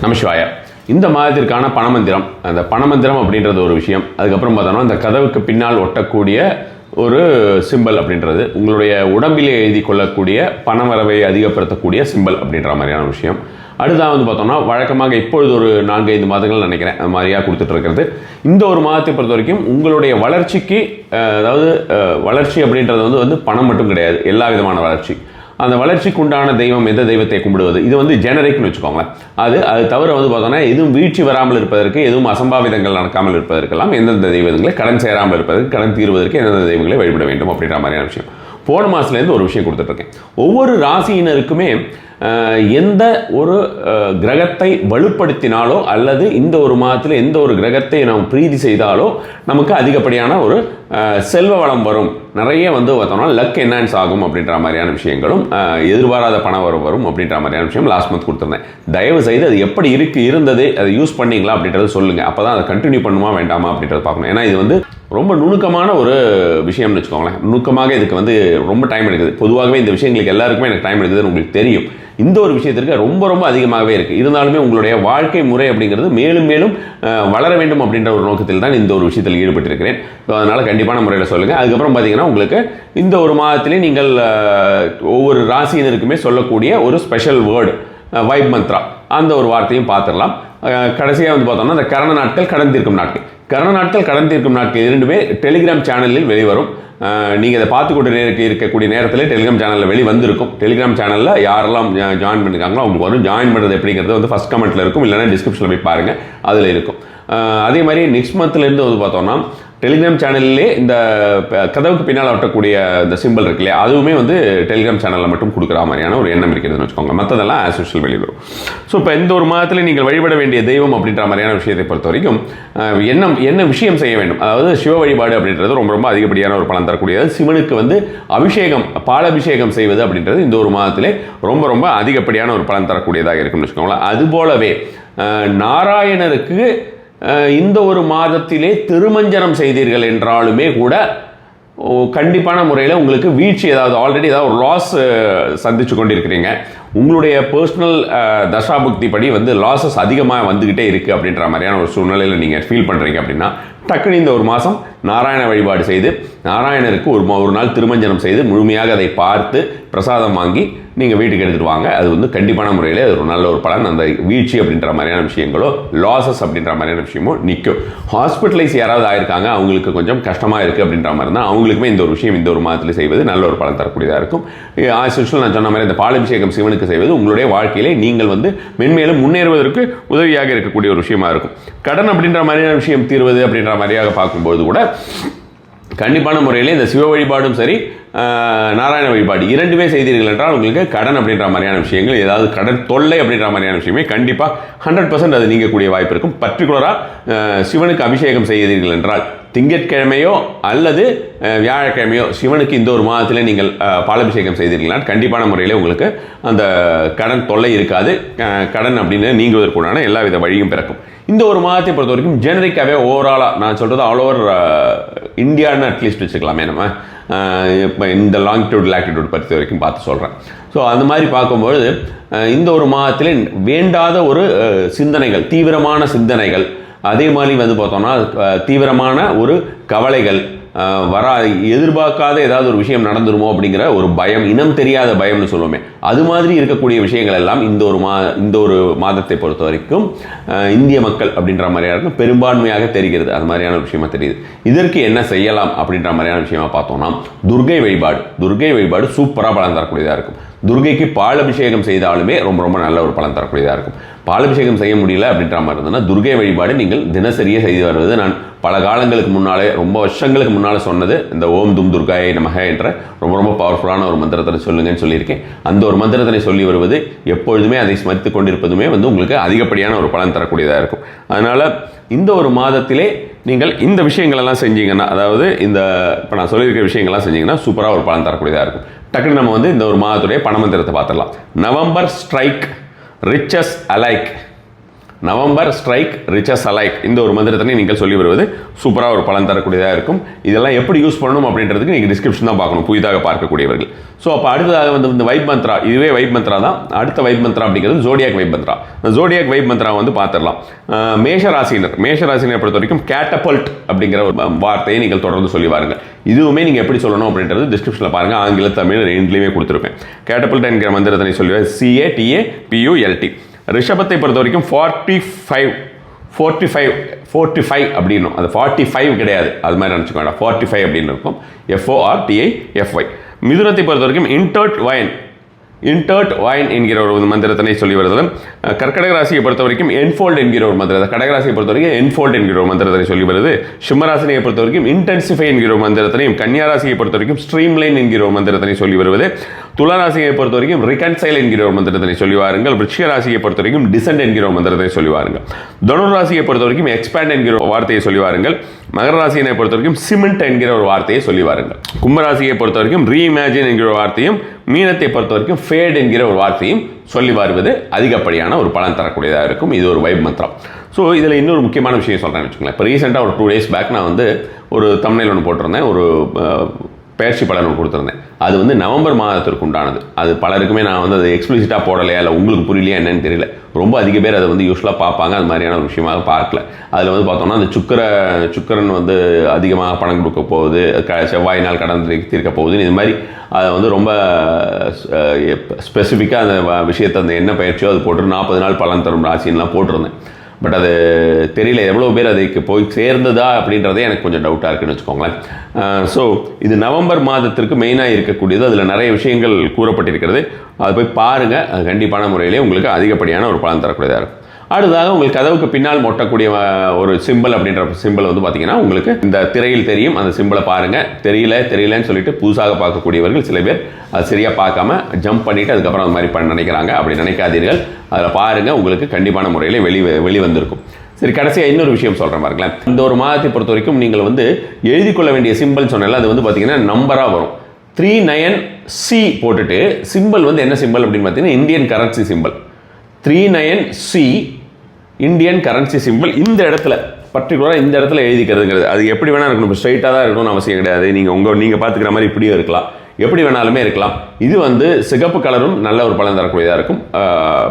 நமசிவாய. இந்த மாதத்திற்கான பணமந்திரம், அந்த பணமந்திரம் அப்படின்றது ஒரு விஷயம். அதுக்கப்புறம் பார்த்தோம்னா அந்த கதவுக்கு பின்னால் ஒட்டக்கூடிய ஒரு சிம்பல் அப்படின்றது உங்களுடைய உடம்பிலே எழுதி கொள்ளக்கூடிய பணவரவை அதிகப்படுத்தக்கூடிய சிம்பல் அப்படின்ற மாதிரியான விஷயம். அடுத்தாவது பார்த்தோம்னா வழக்கமாக இப்பொழுது ஒரு 4-5 மாதங்கள் நினைக்கிறேன் அது மாதிரியாக கொடுத்துட்டு இருக்கிறது. இந்த ஒரு மாதத்தை பொறுத்த வரைக்கும் உங்களுடைய வளர்ச்சிக்கு, அதாவது வளர்ச்சி அப்படின்றது வந்து பணம் மட்டும் கிடையாது, எல்லா விதமான வளர்ச்சி. அந்த வளர்ச்சிக்கு உண்டான தெய்வம் எந்த தெய்வத்தை கும்பிடுவது, இது வந்து ஜெனரிக்னு வச்சுக்கோங்களேன். அது தவிர வந்து பார்த்தோன்னா எதுவும் வீழ்ச்சி வராமல் இருப்பதற்கு, எதுவும் அசம்பாவிதங்கள் நடக்காமல் இருப்பதற்கெல்லாம் எந்தெந்த தெய்வங்களை, கடன் சேராமல் இருப்பதற்கு, கடன் தீர்வதற்கு எந்தெந்த தெய்வங்களை வழிபட வேண்டும் அப்படின்ற மாதிரியான விஷயம். போன மாதத்துலேருந்து ஒரு விஷயம் கொடுத்துட்ருக்கேன். ஒவ்வொரு ராசியினருக்குமே எந்த ஒரு கிரகத்தை வலுப்படுத்தினாலோ அல்லது இந்த ஒரு மாதத்தில் எந்த ஒரு கிரகத்தை நாம் பிரீதி செய்தாலோ நமக்கு அதிகப்படியான ஒரு செல்வ வளம் வரும், நிறைய வந்து பார்த்தோம்னா லக் என்ஹான்ஸ் ஆகும் அப்படின்ற மாதிரியான விஷயங்களும், எதிர்பாராத பணம் வரும் அப்படின்ற மாதிரியான விஷயம் லாஸ்ட் மந்த் கொடுத்துருந்தேன். தயவு செய்து அது எப்படி இருந்தது, அதை யூஸ் பண்ணீங்களா அப்படின்றத சொல்லுங்கள். அப்போ தான் அதை கண்டினியூ பண்ணுமா வேண்டாமா அப்படின்றத பார்க்கணும். ஏன்னா இது வந்து ரொம்ப நுணுக்கமான ஒரு விஷயம்னு வச்சுக்கோங்களேன். நுணுக்கமாக இதுக்கு வந்து ரொம்ப டைம் எடுக்குது. பொதுவாகவே இந்த விஷயங்களுக்கு எல்லாருக்குமே எனக்கு டைம் எடுக்குதுன்னு உங்களுக்கு தெரியும். இந்த ஒரு விஷயத்திற்கு ரொம்ப அதிகமாகவே இருக்குது. இருந்தாலுமே உங்களுடைய வாழ்க்கை முறை அப்படிங்கிறது மேலும் மேலும் வளர வேண்டும் அப்படின்ற ஒரு நோக்கத்தில் தான் இந்த ஒரு விஷயத்தில் ஈடுபட்டிருக்கிறேன். அதனால் கண்டிப்பான முறையில் சொல்லுங்கள். அதுக்கப்புறம் பார்த்தீங்கன்னா உங்களுக்கு இந்த ஒரு மாதத்திலே நீங்கள் ஒவ்வொரு ராசியினருக்குமே சொல்லக்கூடிய ஒரு ஸ்பெஷல் வேர்டு, வைப் மந்த்ரா, அந்த ஒரு வார்த்தையும் பார்த்துடலாம். கடைசியாக வந்து பார்த்தோம்னா இந்த கரண நாட்கள், கடன் தீர்க்கும் நாட்கள். கரண நாட்கள், கடன் தீர்க்கும் நாட்கள் இரண்டுமே டெலிகிராம் சேனலில் வெளிவரும். நீங்கள் இதை பார்த்து கொண்டு இருக்கக்கூடிய நேரத்தில் டெலிகிராம் சேனலில் வெளிவந்திருக்கும். டெலிகிராம் சேனலில் யாரெல்லாம் ஜாயின் பண்ணியிருக்காங்களோ அவங்களுக்கு வரும். ஜாயின் பண்ணுறது எப்படிங்கிறது வந்து ஃபஸ்ட் கமெண்ட்டில் இருக்கும், இல்லைனா டிஸ்கிரிப்ஷனில் போய் பாருங்கள், அதில் இருக்கும். அதே மாதிரி நெக்ஸ்ட் மந்த்லேருந்து வந்து பார்த்தோம்னா டெலிகிராம் சேனல்லே இந்த கதவுக்கு பின்னால் ஒட்டக்கூடிய இந்த சிம்பிள் இருக்கு இல்லையா, அதுவுமே வந்து டெலிகிராம் சேனலில் மட்டும் கொடுக்குற மாதிரியான ஒரு எண்ணம் இருக்கிறதுன்னு வச்சுக்கோங்க. மற்றதெல்லாம் ஆஸ் யூஷுவல் வெளியிடும். ஸோ இப்போ இந்த ஒரு மாதத்தில் நீங்கள் வழிபட வேண்டிய தெய்வம் அப்படின்ற மாதிரியான விஷயத்தை பொறுத்த வரைக்கும் என்ன விஷயம் செய்ய வேண்டும், அதாவது சிவ வழிபாடு அப்படின்றது ரொம்ப அதிகப்படியான ஒரு பலன் தரக்கூடியது. சிவனுக்கு வந்து அபிஷேகம், பாலாபிஷேகம் செய்வது அப்படின்றது இந்த ஒரு மாதத்திலே ரொம்ப அதிகப்படியான ஒரு பலன் தரக்கூடியதாக இருக்குன்னு வச்சுக்கோங்களேன். அதுபோலவே நாராயணருக்கு இந்த ஒரு மாதத்திலே திருமஞ்சனம் செய்தீர்கள் என்றாலுமே கூட கண்டிப்பான முறையில் உங்களுக்கு வீழ்ச்சி, ஆல்ரெடி ஏதாவது ஒரு லாஸ் சந்திச்சு கொண்டிருக்கிறீங்க. உங்களுடைய பர்சனல் தசாபுக்தி படி வந்து லாஸஸ் அதிகமாக வந்துக்கிட்டே இருக்குது அப்படின்ற மாதிரியான ஒரு சூழ்நிலையில் நீங்கள் ஃபீல் பண்ணுறீங்க அப்படின்னா டக்குனு இந்த ஒரு மாதம் நாராயண வழிபாடு செய்து நாராயணருக்கு ஒரு நாள் திருமஞ்சனம் செய்து முழுமையாக அதை பார்த்து பிரசாதம் வாங்கி நீங்கள் வீட்டுக்கு எடுத்துகிட்டு வாங்க. அது வந்து கண்டிப்பான முறையில் அது ஒரு நல்ல ஒரு பலன். அந்த வீழ்ச்சி அப்படின்ற மாதிரியான விஷயங்களோ, லாஸஸ் அப்படின்ற மாதிரியான விஷயமோ நிற்கும். ஹாஸ்பிட்டலைஸ் யாராவது ஆயிருக்காங்க, அவங்களுக்கு கொஞ்சம் கஷ்டமாக இருக்குது அப்படின்ற மாதிரி இருந்தால் அவங்களுக்குமே இந்த ஒரு விஷயம் இந்த ஒரு மாதத்தில் செய்வது நல்ல ஒரு பலன் தரக்கூடியதாக இருக்கும். ஆஸ் யூஷுவல் நான் சொன்ன மாதிரி இந்த பாலாபிஷேகம் சிவனுக்கு செய்வது உங்களுடைய வாழ்க்கையிலே நீங்கள் வந்து மென்மேலும் முன்னேறுவதற்கு உதவியாக இருக்கக்கூடிய ஒரு விஷயமா இருக்கும். கடன் அப்படின்ற மாதிரியான விஷயம் தீர்வது அப்படின்ற மாதிரியாக பார்க்கும்போது கூட கண்டிப்பான முறையில் இந்த சிவ வழிபாடும் சரி, நாராயண வழிபாடு இரண்டுமே செய்தீர்கள் என்றால் உங்களுக்கு கடன் அப்படின்ற மாதிரியான விஷயங்கள், ஏதாவது கடன் தொல்லை அப்படின்ற மாதிரியான விஷயமே கண்டிப்பாக 100% அது நீங்கக்கூடிய வாய்ப்பு இருக்கும். பர்டிகுலராக சிவனுக்கு அபிஷேகம் செய்தீர்கள் என்றால் திங்கட்கிழமையோ அல்லது வியாழக்கிழமையோ சிவனுக்கு இந்த ஒரு மாதத்தில் நீங்கள் பாலாபிஷேகம் செய்தீர்களால் கண்டிப்பான முறையில் உங்களுக்கு அந்த கடன் தொல்லை இருக்காது. கடன் அப்படின்னு நீங்குவதற்குண்டான எல்லா வித வழியும் பிறக்கும். இந்த ஒரு மாதத்தை பொறுத்த வரைக்கும் ஜெனரிக்காகவே ஓவராலாக நான் சொல்கிறது ஆல் ஓவர் இந்தியான்னு அட்லீஸ்ட் வச்சுக்கலாமே. நம்ம இப்போ இந்த லாங்கிடியூட் லாட்டிடியூட் பொறுத்த வரைக்கும் பார்த்து சொல்கிறேன். ஸோ அந்த மாதிரி பார்க்கும்பொழுது இந்த ஒரு மாதத்தில் வேண்டாத ஒரு சிந்தனைகள், தீவிரமான சிந்தனைகள், அதே மாதிரி வந்து பார்த்தோம்னா தீவிரமான ஒரு கவலைகள், எதிர்பார்க்காத ஏதாவது ஒரு விஷயம் நடந்துருமோ அப்படிங்கிற ஒரு பயம், இனம் தெரியாத பயம்னு சொல்லுவோமே, அது மாதிரி இருக்கக்கூடிய விஷயங்கள் எல்லாம் இந்த ஒரு மாதத்தை பொறுத்த வரைக்கும் இந்திய மக்கள் அப்படின்ற மாதிரியா இருக்கும் பெரும்பான்மையாக தெரிகிறது. அது மாதிரியான விஷயமா தெரியுது. இதற்கு என்ன செய்யலாம் அப்படின்ற மாதிரியான விஷயமா பார்த்தோம்னா துர்கை வழிபாடு சூப்பராக பலன் தரக்கூடியதாக இருக்கும். துர்கைக்கு பாலாபிஷேகம் செய்தாலுமே ரொம்ப நல்ல ஒரு பலன் தரக்கூடியதாக இருக்கும். பாலாபிஷேகம் செய்ய முடியல அப்படின்ற மாதிரி இருந்ததுன்னா துர்கை வழிபாடு நீங்கள் தினசரியே செய்து வருவது நான் பல காலங்களுக்கு முன்னாலே, ரொம்ப வருஷங்களுக்கு முன்னால் சொன்னது இந்த ஓம் தும் துர்காயை நமக என்ற ரொம்ப பவர்ஃபுல்லான ஒரு மந்திரத்தை சொல்லுங்கன்னு சொல்லியிருக்கேன். அந்த ஒரு மந்திரத்தினை சொல்லி வருவது எப்பொழுதுமே அதை ஸ்மரித்து கொண்டிருப்பதுமே வந்து உங்களுக்கு அதிகப்படியான ஒரு பலன் தரக்கூடியதாக இருக்கும். அதனால் இந்த ஒரு மாதத்திலே நீங்கள் இந்த விஷயங்களெல்லாம் செஞ்சீங்கன்னா, அதாவது இந்த இப்போ நான் சொல்லியிருக்கிற விஷயங்கள்லாம் செஞ்சீங்கன்னா சூப்பராக ஒரு பலன் தரக்கூடியதாக இருக்கும். டக்குனு நம்ம வந்து இந்த ஒரு மாதத்துடைய பணமந்திரத்தை பார்த்துடலாம். November strike riches alike, November strike riches alike இந்த ஒரு மந்திரத்தினை நீங்கள் சொல்லி வருவது சூப்பராக ஒரு பலன் தரக்கூடியதாக இருக்கும். இதெல்லாம் எப்படி யூஸ் பண்ணணும் அப்படின்றதுக்கு நீங்கள் டிஸ்கிரிப்ஷன் தான் பார்க்கணும் புதிதாக பார்க்கக்கூடியவர்கள். ஸோ அப்போ அடுத்ததாக வந்து இந்த வைப் மந்த்ரா, இதுவே வைப் மந்த்ரா தான். அடுத்த வைப் மந்த்ரா அப்படிங்கிறது ஜோடியாக் வைப் மந்த்ரா. இந்த ஜோடியாக் வைப் மந்த்ரா வந்து பார்த்துடலாம். மேஷராசினர் பொறுத்த வரைக்கும் கேட்டபல்ட் அப்படிங்கிற ஒரு வார்த்தையை நீங்கள் தொடர்ந்து சொல்லி வாருங்கள். இதுவுமே நீங்கள் எப்படி சொல்லணும் அப்படின்றது டிஸ்கிரிப்ஷனில் பாருங்கள். ஆங்கில தமிழ் ரெண்டுலேயுமே கொடுத்துருப்பேன். கேட்டபல்ட் என்கிற மந்திரத்தினை சொல்லி CATAPULT. ரிஷபத்தை பொறுத்த வரைக்கும் 45 அப்படின்னும், அது 45 கிடையாது, அது மாதிரி நினச்சிக்க வேண்டாம், 45 அப்படின்னு இருக்கும். FORTIFY. மிதுனத்தை பொறுத்த வரைக்கும் இன்டர்ட் வைன் என்கிற ஒரு மந்திரத்தினை சொல்லி வருது. கர்க்கடக ராசியை பொறுத்த வரைக்கும் என்ஃபோல்ட் என்கிற ஒரு மந்திரத்தை, கடகராசியை பொறுத்த வரைக்கும் என்ஃபோல்ட் என்கிற ஒரு மந்திரத்தினை சொல்லி வருது. சிம்மராசினியை பொறுத்த வரைக்கும் இன்டென்சிஃபை என்கிற ஒரு மந்திரத்தினையும், கன்னியாராசியை பொறுத்த வரைக்கும் ஸ்ட்ரீம்லைன் என்கிற ஒரு மந்திரத்தினை சொல்லி வருவது. துளாராசியை பொறுத்த வரைக்கும் ரிகன்சைல் என்கிற ஒரு மந்திரத்தினை சொல்லி வாருங்கள். விருச்சிக ராசியை பொறுத்த வரைக்கும் டிசென்ட் என்கிற ஒரு மந்திரத்தை சொல்லி வாருங்கள். தனுராசியை பொறுத்த வரைக்கும் எக்ஸ்பேண்ட் என்கிற ஒரு வார்த்தையை சொல்லி வாருங்கள். மகர ராசியை பொறுத்த வரைக்கும் சிமெண்ட் என்கிற ஒரு வார்த்தையை சொல்லி வாருங்கள். கும்பராசியை பொறுத்த வரைக்கும் ரீஇமேஜின் என்கிற ஒரு வார்த்தையும், மீனத்தை பொறுத்த வரைக்கும் ஃபேட் என்கிற ஒரு வார்த்தையும் சொல்லி வருவது அதிகப்படியான ஒரு பலன் தரக்கூடியதாக இருக்கும். இது ஒரு வைப் மந்திரம். ஸோ இதில் இன்னொரு முக்கியமான விஷயம் சொல்கிறேன்னு வச்சுக்கோங்களேன். இப்போ ரீசெண்டாக ஒரு 2 days பேக் நான் வந்து ஒரு தம்ப்நெயில் ஒன்று போட்டிருந்தேன், ஒரு பயிற்சி பலன் ஒன்று கொடுத்துருந்தேன். அது வந்து நவம்பர் மாதத்திற்கு உண்டானது. அது பலருக்குமே நான் வந்து அது எக்ஸ்பிளிசிட்டாக போடலையா, இல்லை உங்களுக்கு புரியலையா என்னன்னு தெரியல. ரொம்ப அதிக பேர் அதை வந்து யூஸ்வலாக பார்ப்பாங்க, அது மாதிரியான ஒரு விஷயமாக பார்க்கல. அதில் வந்து பார்த்தோம்னா அந்த சுக்கரன் வந்து அதிகமாக பணம் கொடுக்க போகுது, செவ்வாய் நாள் கடன் தீர்க்க போகுதுன்னு இது மாதிரி அதை வந்து ரொம்ப ஸ்பெசிஃபிக்காக அந்த விஷயத்தை, அந்த என்ன பயிற்சியோ அது போட்டு 40 நாள் பலன் தரும் ராசின்லாம் போட்டிருந்தேன். பட் அது தெரியல எவ்வளோ பேர் அதுக்கு போய் சேர்ந்ததா அப்படின்றதே எனக்கு கொஞ்சம் டவுட்டாக இருக்குன்னு வச்சுக்கோங்களேன். ஸோ இது நவம்பர் மாதத்திற்கு மெயினாக இருக்கக்கூடியது. அதில் நிறைய விஷயங்கள் கூறப்பட்டிருக்கிறது. அதை போய் பாருங்கள். அது கண்டிப்பான முறையிலே உங்களுக்கு அதிகப்படியான ஒரு பலன் தரக்கூடியதாக இருக்கும். அடுத்ததாக உங்களுக்கு கதவுக்கு பின்னால் ஒட்டக்கூடிய ஒரு சிம்பிள் அப்படின்ற சிம்பிள் வந்து பார்த்தீங்கன்னா உங்களுக்கு இந்த திரையில் தெரியும். அந்த சிம்பிளை பாருங்கள். தெரியலன்னு சொல்லிட்டு புதுசாக பார்க்கக்கூடியவர்கள் சில பேர் அது சரியாக பார்க்காம ஜம்ப் பண்ணிவிட்டு அதுக்கப்புறம் அது மாதிரி பண்ண நினைக்கிறாங்க. அப்படி நினைக்காதீர்கள். அதில் பாருங்கள், உங்களுக்கு கண்டிப்பான முறையில் வெளிவந்திருக்கும். சரி, கடைசியாக இன்னொரு விஷயம் சொல்கிறேன் பாருங்களேன். இந்த ஒரு மாதத்தை பொறுத்த வரைக்கும் நீங்கள் வந்து எழுதி கொள்ள வேண்டிய சிம்பிள் சொன்னால அது வந்து பார்த்தீங்கன்னா நம்பராக வரும். 39C போட்டுட்டு சிம்பிள் வந்து என்ன சிம்பிள் அப்படின்னு பார்த்தீங்கன்னா Indian currency simple. 39C Indian currency simple. இந்த இடத்துல பர்டிகுலராக இந்த இடத்துல எழுதிக்கிறதுங்கிறது அது எப்படி வேணால் இருக்கணும். இப்போ ஸ்ட்ரைட்டாக தான் இருக்கணும்னு அவசியம் கிடையாது. நீங்கள் பார்த்துக்கிற மாதிரி இப்படியும் இருக்கலாம், எப்படி வேணாலுமே இருக்கலாம். இது வந்து சிகப்பு கலரும் நல்ல ஒரு பலன் தரக்கூடியதாக இருக்கும்,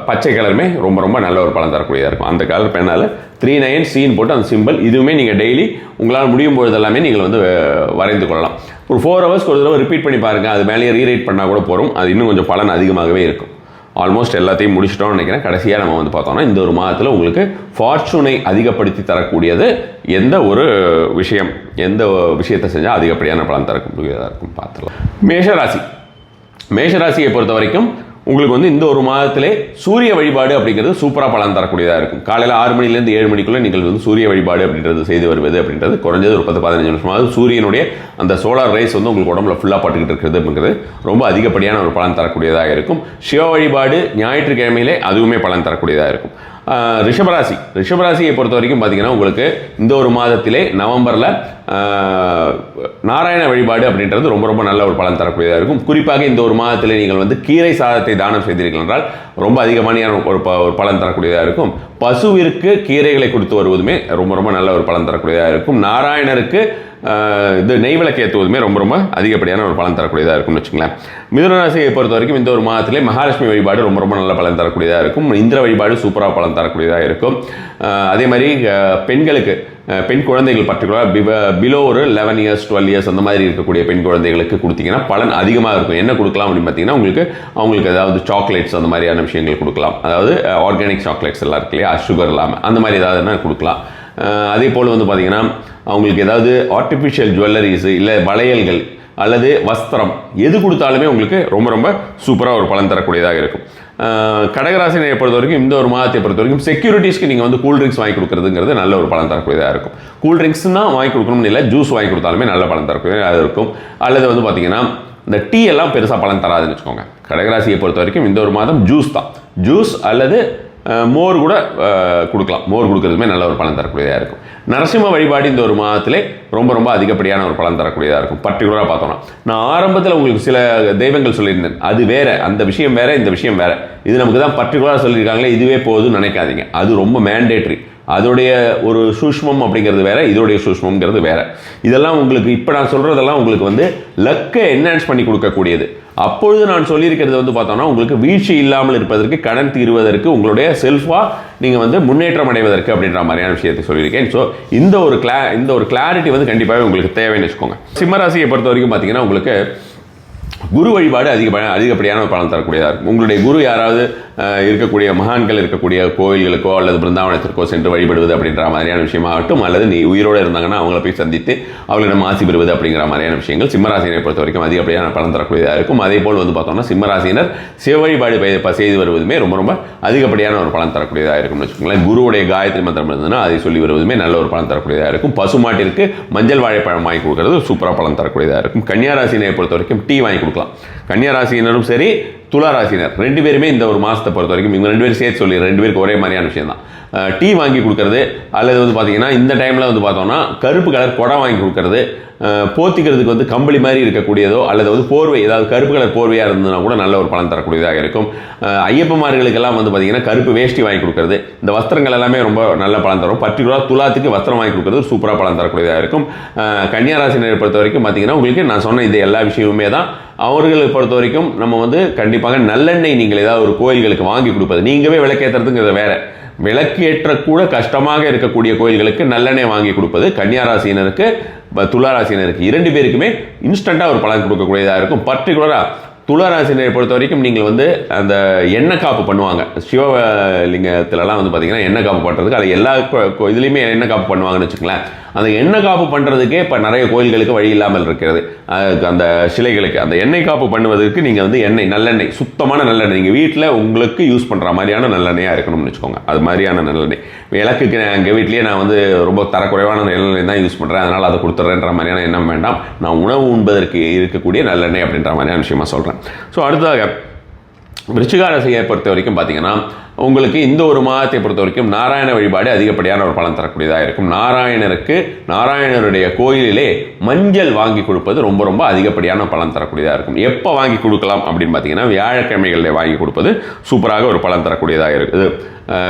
பச்சை கலருமே ரொம்ப ரொம்ப நல்ல ஒரு பலன் தரக்கூடியதாக இருக்கும். அந்த கலர் பெண்ணால் 39C போட்டு அந்த சிம்பிள் இதுவுமே நீங்கள் டெய்லி உங்களால் முடியும் பொழுது எல்லாமே நீங்கள் வந்து வரைந்து கொள்ளலாம். ஒரு 4 hours ஒரு தடவை ரிப்பீட் பண்ணி பாருங்கள். அது மேலேயே ரீரைட் பண்ணால் கூட போகிறோம். அது இன்னும் கொஞ்சம் பலன் அதிகமாகவே இருக்கும். ஆல்மோஸ்ட் எல்லாத்தையும் முடிச்சிட்டோம்னு நினைக்கிறேன். கடைசியாக நம்ம வந்து பார்த்தோம்னா இந்த ஒரு மாதத்தில் உங்களுக்கு ஃபார்ச்சூனை அதிகப்படுத்தி தரக்கூடியது எந்த ஒரு விஷயம், எந்த விஷயத்தை செஞ்சால் அதிகப்படியான பலன் தரக்கூடியதாக இருக்கும் பார்த்துக்கலாம். மேஷராசியை பொறுத்த வரைக்கும் உங்களுக்கு வந்து இந்த ஒரு மாதத்திலே சூரிய வழிபாடு அப்படிங்கிறது சூப்பராக பலன் தரக்கூடியதாக இருக்கும். காலையில் 6 மணிலேருந்து 7 மணிக்குள்ளே நீங்கள் வந்து சூரிய வழிபாடு அப்படின்றது செய்து வருவது அப்படின்றது குறைஞ்சது ஒரு 10-15 நிமிஷமாவது சூரியனுடைய அந்த சோலார் ரேஸ் வந்து உங்களுக்கு உடம்புல ஃபுல்லாக பட்டுக்கிட்டு இருக்கிறது அப்படிங்கிறது ரொம்ப அதிகப்படியான ஒரு பலன் தரக்கூடியதாக இருக்கும். சிவ வழிபாடு ஞாயிற்றுக்கிழமையிலே அதுவுமே பலன் தரக்கூடியதாக இருக்கும். ரிஷபராசியை பொறுத்த வரைக்கும் பார்த்தீங்கன்னா உங்களுக்கு இந்த ஒரு மாதத்திலே நவம்பரில் நாராயண வழிபாடு அப்படின்றது ரொம்ப ரொம்ப நல்ல ஒரு பலன் தரக்கூடியதாக இருக்கும். குறிப்பாக இந்த ஒரு மாதத்திலே நீங்கள் வந்து கீரை சாதத்தை தானம் செய்தீர்கள் என்றால் ரொம்ப அதிகமான ஒரு பலன் தரக்கூடியதாக இருக்கும். பசுவிற்கு கீரைகளை கொடுத்து வருவதுமே ரொம்ப ரொம்ப நல்ல ஒரு பலன் தரக்கூடியதாக இருக்கும். நாராயணருக்கு இது நெய் விளக்கு ஏற்றுவதுமே ரொம்ப ரொம்ப அதிகப்படியான ஒரு பலன் தரக்கூடியதாக இருக்கும்னு வச்சுங்களேன். மிதுன ராசியை பொறுத்த வரைக்கும் இந்த ஒரு மாதத்திலே மகாலட்சுமி வழிபாடு ரொம்ப ரொம்ப நல்ல பலன் தரக்கூடியதாக இருக்கும். இந்திர வழிபாடு சூப்பராக பலன் தரக்கூடியதாக இருக்கும். அதே மாதிரி பெண்களுக்கு, பெண் குழந்தைகள் பர்டிகுலராக பிலோ ஒரு 11 years 12 years அந்த மாதிரி இருக்கக்கூடிய பெண் குழந்தைகளுக்கு கொடுத்தீங்கன்னா பலன் அதிகமாக இருக்கும். என்ன கொடுக்கலாம் அப்படின்னு பார்த்தீங்கன்னா அவங்களுக்கு ஏதாவது சாக்லேட்ஸ் அந்த மாதிரியான விஷயங்கள் கொடுக்கலாம். அதாவது ஆர்கானிக் சாக்லேட்ஸ் எல்லாம் இருக்கு இல்லையா, சுகர் இல்லாமல் அந்த மாதிரி ஏதாவதுனா கொடுக்கலாம். அதே போல் வந்து பார்த்தீங்கன்னா அவங்களுக்கு ஏதாவது ஆர்டிஃபிஷியல் ஜுவல்லரிஸு இல்லை வளையல்கள் அல்லது வஸ்திரம் எது கொடுத்தாலுமே உங்களுக்கு ரொம்ப ரொம்ப சூப்பராக ஒரு பலன் தரக்கூடியதாக இருக்கும். கடகராசினை பொறுத்த வரைக்கும் இந்த ஒரு மாதத்தை பொறுத்த வரைக்கும் செக்யூரிட்டிஸ்க்கு நீங்கள் வந்து கூல்ட்ரிங்க்ஸ் வாங்கி கொடுக்குறதுங்கிறது நல்ல ஒரு பலன் தரக்கூடியதாக இருக்கும். கூல்ட்ரிங்க்ஸ்னால் வாங்கி கொடுக்கணும்னு இல்லை, ஜூஸ் வாங்கி கொடுத்தாலுமே நல்ல பலன் தரக்கூடியதாக இருக்கும். அல்லது வந்து பார்த்தீங்கன்னா இந்த டீ எல்லாம் பெருசாக பலன் தராதுன்னு வச்சுக்கோங்க. கடகராசியை பொறுத்த வரைக்கும் இந்த ஒரு மாதம் ஜூஸ் தான். ஜூஸ் அல்லது மோர் கூட கொடுக்கலாம். மோர் கொடுக்கறதுமே நல்ல ஒரு பலன் தரக்கூடியதாக இருக்கும். நரசிம்ம வழிபாடு இந்த ஒரு மாதத்திலே ரொம்ப ரொம்ப அதிகப்படியான ஒரு பலன் தரக்கூடியதாக இருக்கும். பர்டிகுலராக பார்த்தோம்னா நான் ஆரம்பத்தில் உங்களுக்கு சில தெய்வங்கள் சொல்லியிருந்தேன், அது வேற, அந்த விஷயம் வேற, இந்த விஷயம் வேற. இது நமக்கு தான் பர்டிகுலராக சொல்லியிருக்காங்களே, இதுவே போதும்னு நினைக்காதீங்க. அது ரொம்ப மேண்டேட்ரி. அதோடைய ஒரு சூஷ்மம் அப்படிங்கிறது வேற, இதோடைய சூஷ்மங்கிறது வேற. இதெல்லாம் உங்களுக்கு இப்போ நான் சொல்றதெல்லாம் உங்களுக்கு வந்து லக்கை என்ஹான்ஸ் பண்ணி கொடுக்கக்கூடியது. அப்பொழுது நான் சொல்லியிருக்கிறது வந்து பார்த்தோம்னா உங்களுக்கு வீழ்ச்சி இல்லாமல் இருப்பதற்கு, கடன் தீர்வதற்கு, உங்களுடைய செல்ஃபாக நீங்கள் வந்து முன்னேற்றம் அடைவதற்கு அப்படின்ற மாதிரியான விஷயத்தை சொல்லியிருக்கேன். ஸோ இந்த ஒரு கிளாரிட்டி வந்து கண்டிப்பாகவே உங்களுக்கு தேவைன்னு வச்சுக்கோங்க. சிம்மராசியை பொறுத்த வரைக்கும் பார்த்தீங்கன்னா உங்களுக்கு குரு வழிபாடு அதிகப்படியான ஒரு பலன் தரக்கூடியதாக இருக்கும். உங்களுடைய குரு யாராவது இருக்கக்கூடிய மகான்கள் இருக்கக்கூடிய கோவில்களுக்கோ அல்லது பிருந்தாவனத்திற்கோ சென்று வழிபடுவது அப்படின்ற மாதிரியான விஷயமாகட்டும், அல்லது நீ உயிரோடு இருந்தாங்கன்னா அவங்கள போய் சந்தித்து அவர்களிடம் ஆசி பெறுவது அப்படிங்கிற மாதிரியான விஷயங்கள் சிம்மராசினை பொறுத்த வரைக்கும் அதிகப்படியான பலன் தரக்கூடியதாக இருக்கும். அதே போல் வந்து பார்த்தோம்னா சிம்மராசினர் சிவ வழிபாடு செய்து வருவதுமே ரொம்ப ரொம்ப அதிகப்படியான ஒரு பலன் தரக்கூடியதாக இருக்கும்னு வச்சுக்கோங்களேன். குருவுடைய காயத்ரி மந்திரம் இருந்ததுன்னா அதை சொல்லி வருவதுமே நல்ல ஒரு பலன் தரக்கூடியதாக இருக்கும். பசுமாட்டிற்கு மஞ்சள் வாழைப்பழம் வாங்கி கொடுக்கறது சூப்பராக பலன் தரக்கூடியதாக இருக்கும். கன்னியாராசினை பொறுத்த வரைக்கும் டீ வாங்கி கொடுக்கலாம். கன்னியாராசினரும் சரி, துளாராசினர் ரெண்டு பேருமே இந்த ஒரு மாதத்தை பொறுத்த வரைக்கும் இவங்க ரெண்டு பேரும் சேர்த்து சொல்லி ரெண்டு பேருக்கு ஒரே மாதிரியான விஷயம் தான். டீ வாங்கி கொடுக்கறது, அல்லது வந்து பார்த்தீங்கன்னா இந்த டைமில் வந்து பார்த்தோம்னா கருப்பு கலர் குடம் வாங்கி கொடுக்கறது, போத்திக்கிறதுக்கு வந்து கம்பளி மாதிரி இருக்கக்கூடியதோ அல்லது வந்து போர்வை, ஏதாவது கருப்பு கலர் போர்வையாக இருந்ததுன்னா கூட நல்ல ஒரு பலன் தரக்கூடியதாக இருக்கும். ஐயப்பமார்களுக்கெல்லாம் வந்து பார்த்தீங்கன்னா கருப்பு வேஷ்டி வாங்கி கொடுக்கறது, இந்த வஸ்திரங்கள் எல்லாமே ரொம்ப நல்ல பலன் தரும். பர்டிகுலராக துலாத்துக்கு வஸ்திரம் வாங்கி கொடுக்கறது சூப்பராக பலன் தரக்கூடியதாக இருக்கும். கன்னியாராசினரை பொறுத்த வரைக்கும் பார்த்தீங்கன்னா உங்களுக்கு நான் சொன்ன இந்த எல்லா விஷயமுமே தான். அவர்களை பொறுத்த வரைக்கும் நம்ம வந்து கண்டிப்பாக நல்லெண்ணெய் நீங்கள் ஏதாவது ஒரு கோயில்களுக்கு வாங்கி கொடுப்பது, நீங்கவே விளக்கேற்றுறதுங்கிறது வேற, விளக்கு ஏற்றக்கூட கஷ்டமாக இருக்கக்கூடிய கோயில்களுக்கு நல்லெண்ணெய் வாங்கி கொடுப்பது கன்னியாராசினருக்கு துளாராசினருக்கு இரண்டு பேருக்குமே இன்ஸ்டண்ட்டாக ஒரு பலன் கொடுக்கக்கூடியதாக இருக்கும். பர்டிகுலராக துளாராசினரை பொறுத்த வரைக்கும் நீங்கள் வந்து அந்த எண்ணெய் காப்பு பண்ணுவாங்க. சிவலிங்கத்திலலாம் வந்து பார்த்தீங்கன்னா எண்ணெய் காப்பு பண்ணுறதுக்கு அது எல்லா இதுலேயுமே எண்ணெய் காப்பு பண்ணுவாங்கன்னு வச்சுக்கோங்களேன். அந்த எண்ணெய் காப்பு பண்ணுறதுக்கே இப்போ நிறைய கோயில்களுக்கு வழி இல்லாமல் இருக்கிறது. அந்த சிலைகளுக்கு அந்த எண்ணெய் காப்பு பண்ணுவதற்கு நீங்கள் வந்து நல்லெண்ணெய், சுத்தமான நல்லெண்ணெய், நீங்கள் வீட்டில் உங்களுக்கு யூஸ் பண்ணுற மாதிரியான நல்லெண்ணெயாக இருக்கணும்னு வச்சுக்கோங்க. அது மாதிரியான நல்லெண்ணெய். விளக்குக்கு எங்கள் வீட்லேயே நான் வந்து ரொம்ப தரக்குறைவான நல்லெண்ணெய் தான் யூஸ் பண்ணுறேன், அதனால் அதை கொடுத்துட்றேன்ற மாதிரியான எண்ணம் வேண்டாம். நான் உணவு உண்பதற்கு இருக்கக்கூடிய நல்லெண்ணெய் அப்படின்ற மாதிரியான விஷயமா சொல்கிறேன். ஸோ அடுத்ததாக விருச்சிக ராசியை பொறுத்த வரைக்கும் பார்த்தீங்கன்னா உங்களுக்கு இந்த ஒரு மாதத்தை பொறுத்த வரைக்கும் நாராயண வழிபாடு அதிகப்படியான ஒரு பலன் தரக்கூடியதாக இருக்கும். நாராயணருடைய கோயிலிலே மஞ்சள் வாங்கி கொடுப்பது ரொம்ப ரொம்ப அதிகப்படியான பலன் தரக்கூடியதாக இருக்கும். எப்போ வாங்கி கொடுக்கலாம் அப்படின்னு பார்த்தீங்கன்னா வியாழக்கிழமைகளில் வாங்கி கொடுப்பது சூப்பராக ஒரு பலன் தரக்கூடியதாக இருக்குது.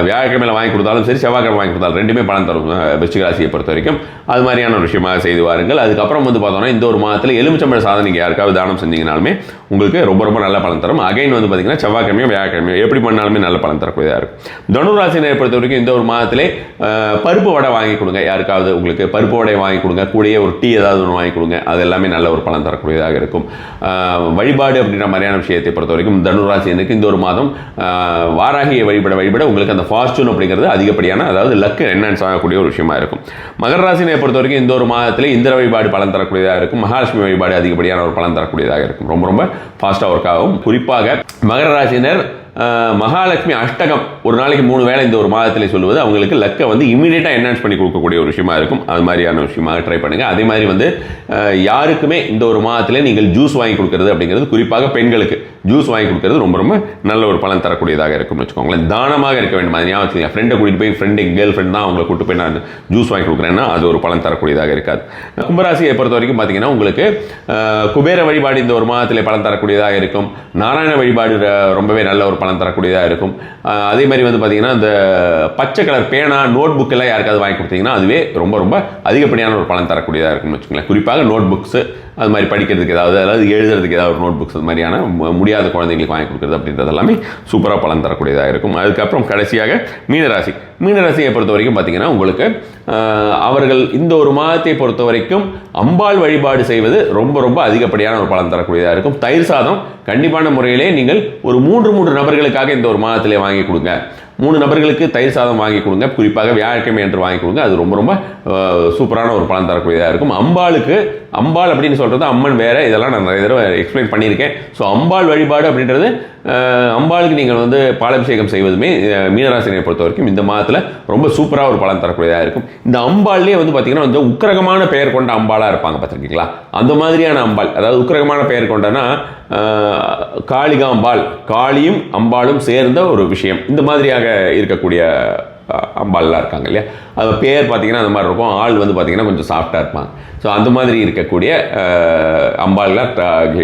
வியாழக்கிழமையில் வாங்கி கொடுத்தாலும் சரி, செவ்வாய்க்கிழமை வாங்கி கொடுத்தாலும் ரெண்டுமே பலன் தரும் விருச்சிக ராசியை பொறுத்த வரைக்கும். அது மாதிரியான ஒரு விஷயமாக செய்து வாருங்கள். அதுக்கப்புறம் வந்து பார்த்தோம்னா இந்த ஒரு மாதத்தில் எலுமிச்சம்பழ சாதம் நீங்கள் யாருக்காவது தானம் செஞ்சீங்கனாலுமே உங்களுக்கு ரொம்ப ரொம்ப நல்ல பலன் தரும். அகைன் வந்து பார்த்தீங்கன்னா செவ்வாய்க்கிழமையோ வியாழக்கிழமையோ எப்படி பண்ணாலுமே நல்ல பலன் தரக்கூடியதாக இருக்கும். தனுராசினை பொறுத்த வரைக்கும் இந்த ஒரு மாதத்திலே பருப்பு வடை வாங்கி கொடுங்க. யாருக்காவது உங்களுக்கு பருப்பு வடை வாங்கி கொடுங்க, கூடயே ஒரு டீ ஏதாவது ஒன்று வாங்கி கொடுங்க. அது எல்லாமே நல்ல ஒரு பலன் தரக்கூடியதாக இருக்கும். வழிபாடு அப்படின்ற மாதிரியான விஷயத்தை பொறுத்த வரைக்கும் தனுராசினுக்கு இந்த ஒரு மாதம் வாராகியை வழிபட உங்களுக்கு அந்த ஃபார்ச்சூன் அப்படிங்கிறது அதிகப்படியான, அதாவது லக்கு என்ஹான்ஸ் ஆகக்கூடிய ஒரு விஷயமா இருக்கும். மகர ராசினை பொறுத்த வரைக்கும் இந்த ஒரு மாதத்தில் இந்திர வழிபாடு பலன் தரக்கூடியதாக இருக்கும். மகாலட்சுமி வழிபாடு அதிகப்படியான ஒரு பலன் தரக்கூடியதாக இருக்கும். ரொம்ப ரொம்ப ஃபாஸ்ட்டாக ஒர்க் ஆகும். குறிப்பாக மகர ராசினர் மகாலட்சுமி அஷ்டகம் ஒரு நாளைக்கு 3 வேளை இந்த ஒரு மாதத்தில் சொல்லுவது அவங்களுக்கு லக்கை வந்து இமீடியட்டாக என்ஹான்ஸ் பண்ணி கொடுக்கக்கூடிய ஒரு விஷயமா இருக்கும். அது மாதிரியான விஷயமாக ட்ரை பண்ணுங்கள். அதே மாதிரி வந்து யாருக்குமே இந்த ஒரு மாதத்தில் நீங்கள் ஜூஸ் வாங்கி கொடுக்கறது அப்படிங்கிறது, குறிப்பாக பெண்களுக்கு ஜூஸ் வாங்கி கொடுக்கறது ரொம்ப ரொம்ப நல்ல ஒரு பலன் தரக்கூடியதாக இருக்கும்னு வச்சுக்கோங்களேன். தானமாக இருக்க வேண்டும். அது ஞாபகம் வச்சுக்கோங்க. ஃப்ரெண்டை கூட்டிகிட்டு போய் ஃப்ரெண்டு கேர்ள் ஃப்ரெண்ட் தான் அவங்களை கூட்டு போய் நான் ஜூஸ் வாங்கி கொடுக்குறேன்னா அது ஒரு பலன் தரக்கூடியதாக இருக்காது. கும்பராசியை பொறுத்த வரைக்கும் பார்த்தீங்கன்னா உங்களுக்கு குபேர வழிபாடு இந்த ஒரு மாதத்தில் பலன் தரக்கூடியதாக இருக்கும். நாராயண வழிபாடு ரொம்பவே நல்ல ஒரு பலன் தரக்கூடியதாக இருக்கும். அதே மாதிரி வந்து பார்த்தீங்கன்னா இந்த பச்சை கலர் பேனா நோட் புக் எல்லாம் யாருக்காவது வாங்கி கொடுத்தீங்கன்னா அதுவே ரொம்ப ரொம்ப அதிகப்படியான ஒரு பலன் தரக்கூடியதாக இருக்கும்னு வச்சுக்கோங்களேன். குறிப்பாக நோட் புக்ஸு, அது மாதிரி படிக்கிறதுக்கு அதாவது எழுதுறதுக்கு ஏதாவது ஒரு நோட் புக்ஸ், அது மாதிரியான முடியாத குழந்தைங்களுக்கு வாங்கி கொடுக்குறது அப்படின்றது எல்லாமே சூப்பராக பலன் தரக்கூடியதாக இருக்கும். அதுக்கப்புறம் கடைசியாக மீனராசியை பொறுத்த வரைக்கும் பார்த்தீங்கன்னா உங்களுக்கு அவர்கள் இந்த ஒரு மாதத்தை பொறுத்த வரைக்கும் அம்பாள் வழிபாடு செய்வது ரொம்ப ரொம்ப அதிகப்படியான ஒரு பலன் தரக்கூடியதாக இருக்கும். தயிர் சாதம் கண்டிப்பான முறையிலே நீங்கள் ஒரு 3 நபர்களுக்காக இந்த ஒரு மாதத்திலே வாங்கி கொடுங்க. 3 நபர்களுக்கு தயிர் சாதம் வாங்கி கொடுங்க. குறிப்பாக வியாழக்கிழமை என்று வாங்கி கொடுங்க. அது ரொம்ப ரொம்ப சூப்பரான ஒரு பலன் தரக்கூடியதாக இருக்கும். அம்பாள் அப்படின்னு சொல்கிறது அம்மன் வேறு, இதெல்லாம் நான் நிறைய தடவை எக்ஸ்பிளைன் பண்ணியிருக்கேன். ஸோ அம்பாள் வழிபாடு அப்படின்றது அம்பாளுக்கு நீங்கள் வந்து பாலாபிஷேகம் செய்வதுமே மீனராசினை பொறுத்த வரைக்கும் இந்த மாதத்தில் ரொம்ப சூப்பராக ஒரு பலன் தரக்கூடியதாக இருக்கும். இந்த அம்பாள்லேயே வந்து பார்த்தீங்கன்னா வந்து உக்கிரகமான பெயர் கொண்ட அம்பாளாக இருப்பாங்க, பார்த்துருக்கீங்களா? அந்த மாதிரியான அம்பாள், அதாவது உக்கிரகமான பெயர் கொண்டனா காளிகாம்பாள், காளியும் அம்பாளும் சேர்ந்த ஒரு விஷயம். இந்த மாதிரியாக குட்டியாக இருக்கக்கூடிய அம்பாள்லாம் இருக்காங்க இல்லையா, அது பேர் பார்த்தீங்கன்னா அந்த மாதிரி இருக்கும். ஆள் வந்து பார்த்தீங்கன்னா கொஞ்சம் சாஃப்டாக இருப்பாங்க. ஸோ அந்த மாதிரி இருக்கக்கூடிய அம்பாள்லாம்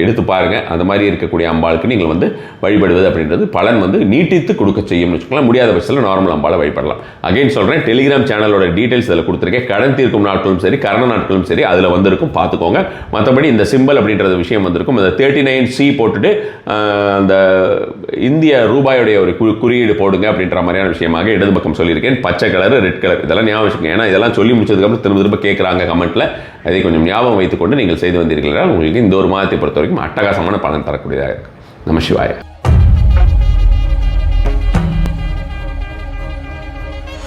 எடுத்து பாருங்கள். அந்த மாதிரி இருக்கக்கூடிய அம்பாளுக்கு நீங்கள் வந்து வழிபடுவது அப்படின்றது பலன் வந்து நீட்டித்து கொடுக்க செய்யும்னு வச்சுக்கலாம். முடியாத பட்சத்தில் நார்மல் அம்பாளை வழிபடலாம். அகைன் சொல்கிறேன், டெலிகிராம் சேனலோட டீட்டெயில்ஸ் அதில் கொடுத்துருக்கேன். கடன் தீர்க்கும் நாட்களும் சரி, கரண நாட்களும் சரி அதில் வந்திருக்கும், பார்த்துக்கோங்க. மற்றபடி இந்த சிம்பிள் அப்படின்றது விஷயம் வந்திருக்கும். அந்த 39C போட்டுட்டு அந்த இந்திய ரூபாயோடைய ஒரு குறியீடு போடுங்க அப்படின்ற மாதிரியான விஷயமாக இடது பக்கம் சொல்லியிருக்கேன். பச்சை கலர், ரெட் கலர், இதெல்லாம் ஞாபகம் வச்சுக்கோங்க. ஏன்னா இதெல்லாம் சொல்லி முடிச்சதுக்கப்புறம் திரும்ப திரும்ப கேட்குறாங்க கமெண்ட்டில். அதை கொஞ்சம் ஞாபகம் வைத்துக்கொண்டு நீங்கள் செய்து வந்தீர்கள். உங்களுக்கு இந்த ஒரு மாதத்தை பொறுத்த வரைக்கும் அட்டகாசமான பலன் தரக்கூடியதாக இருக்கும். நம சிவாய.